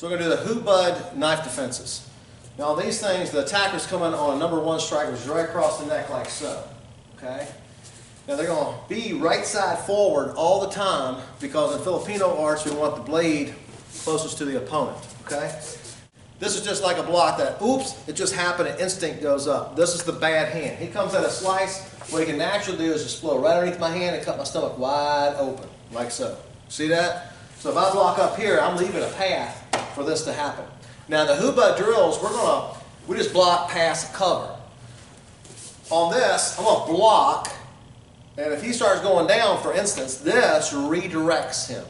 So we're going to do the Hubud knife defenses. Now these things, the attacker's coming on a #1 strike, which is right across the neck like so. Okay? Now they're going to be right side forward all the time because in Filipino arts we want the blade closest to the opponent. Okay? This is just like a block that, oops, it just happened and instinct goes up. This is the bad hand. He comes at a slice. What he can naturally do is just flow right underneath my hand and cut my stomach wide open, like so. See that? So if I block up here, I'm leaving a path for this to happen. Now the Hubud drills, we just block past cover. On this, I'm going to block, and if he starts going down, for instance, this redirects him.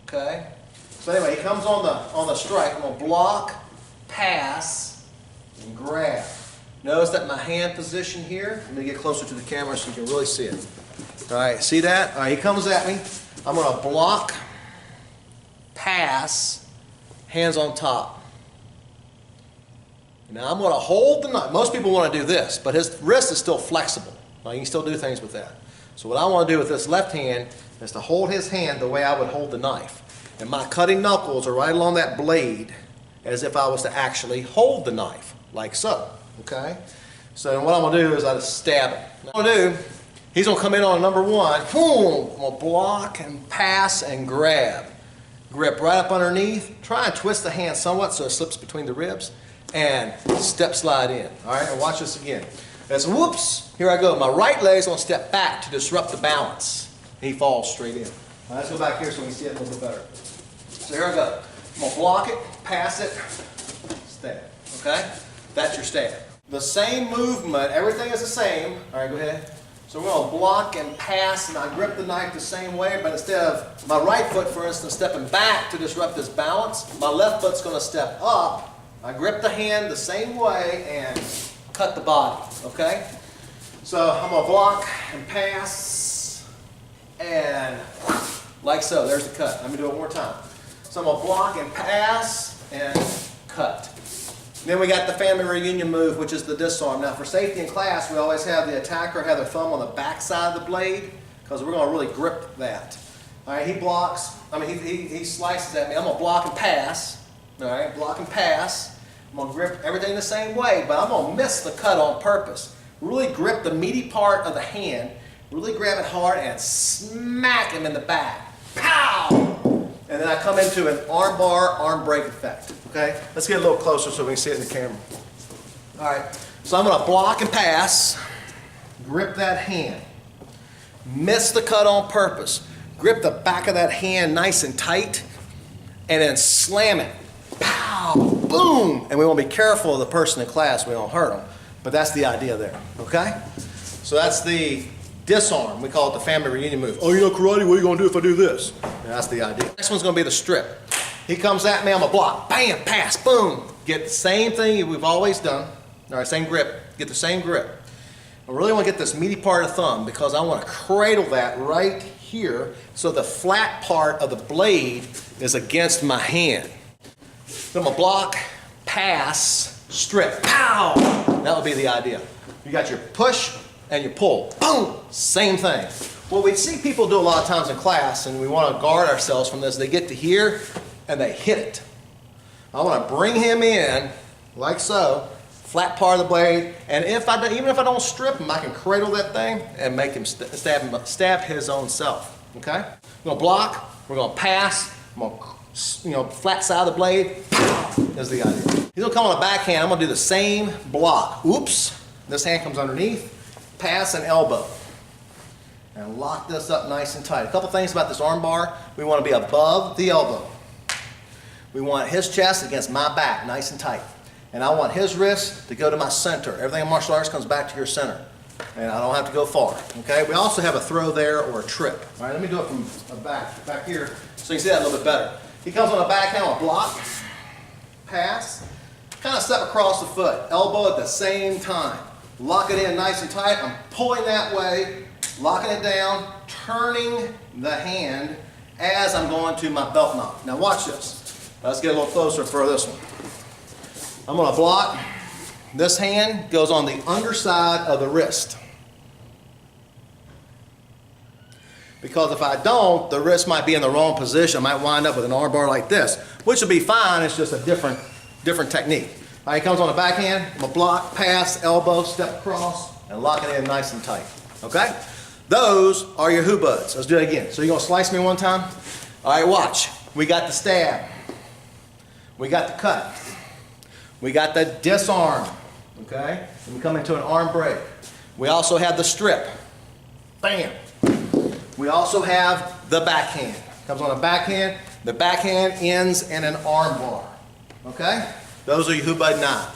Okay? So anyway, he comes on the strike. I'm going to block, pass, and grab. Notice that my hand position here, let me get closer to the camera so you can really see it. All right, see that? All right, he comes at me. I'm going to block, pass, hands on top. Now I'm going to hold the knife. Most people want to do this, but his wrist is still flexible. Now you can still do things with that. So what I want to do with this left hand is to hold his hand the way I would hold the knife. And my cutting knuckles are right along that blade as if I was to actually hold the knife, like so. Okay? So what I'm going to do is I just stab it. What I'm going to do, he's going to come in on #1. Boom! I'm going to block and pass and grab. Grip right up underneath. Try and twist the hand somewhat so it slips between the ribs. And step slide in. All right, and watch this again. That's whoops. Here I go. My right leg's going to step back to disrupt the balance. He falls straight in. All right, let's go back here so we can see it a little bit better. So here I go. I'm going to block it, pass it, stab. Okay? That's your stab. The same movement, everything is the same. All right, go ahead. So we're going to block and pass, and I grip the knife the same way, but instead of my right foot, for instance, stepping back to disrupt this balance, my left foot's going to step up. I grip the hand the same way and cut the body, okay? So I'm going to block and pass, and like so. There's the cut. Let me do it one more time. So I'm going to block and pass and cut. Then we got the family reunion move, which is the disarm. Now for safety in class, we always have the attacker have their thumb on the back side of the blade because we're going to really grip that. All right, he blocks, he slices at me. I'm going to block and pass. All right, block and pass. I'm going to grip everything the same way, but I'm going to miss the cut on purpose. Really grip the meaty part of the hand, really grab it hard and smack him in the back. Pow! And then I come into an arm bar, arm break effect. Okay? Let's get a little closer so we can see it in the camera. All right, so I'm going to block and pass, grip that hand, miss the cut on purpose, grip the back of that hand nice and tight, and then slam it. Pow! Boom! And we want to be careful of the person in class. We don't hurt them. But that's the idea there. Okay? So that's the disarm. We call it the family reunion move. Oh, you know karate? What are you going to do if I do this? And that's the idea. Next one's going to be the strip. He comes at me, I'm going to block. Bam! Pass! Boom! Get the same thing we've always done. All right, same grip. Get the same grip. I really want to get this meaty part of the thumb because I want to cradle that right here so the flat part of the blade is against my hand. So I'm going to block, pass, strip. Pow! That would be the idea. You got your push and your pull. Boom! Same thing. What we see people do a lot of times in class, and we want to guard ourselves from this, they get to here and they hit it. I want to bring him in like so, flat part of the blade, and even if I don't strip him, I can cradle that thing and make him stab his own self. Okay? We're going to block, we're going to pass, I'm going to flat side of the blade. Is the idea. He's going to come on the backhand. I'm going to do the same block. Oops. This hand comes underneath. Pass and elbow. And lock this up nice and tight. A couple things about this arm bar. We want to be above the elbow. We want his chest against my back, nice and tight. And I want his wrist to go to my center. Everything in martial arts comes back to your center. And I don't have to go far. Okay? We also have a throw there or a trip. All right, let me do it from the back here so you can see that a little bit better. He comes on the backhand, I'll block, pass, kind of step across the foot, elbow at the same time. Lock it in nice and tight. I'm pulling that way, locking it down, turning the hand as I'm going to my belt knock. Now watch this. Let's get a little closer for this one. I'm going to block. This hand goes on the underside of the wrist. Because if I don't, the wrist might be in the wrong position. I might wind up with an arm bar like this, which would be fine. It's just a different technique. All right, he comes on the backhand. I'm gonna block, pass, elbow, step across, and lock it in nice and tight. Okay? Those are your Hubuds. Let's do it again. So you're gonna slice me one time? All right, watch. We got the stab. We got the cut. We got the disarm. Okay? And we come into an arm break. We also have the strip. Bam. We also have the backhand. Comes on a backhand. The backhand ends in an arm bar. Okay? Those are your Hubud knives.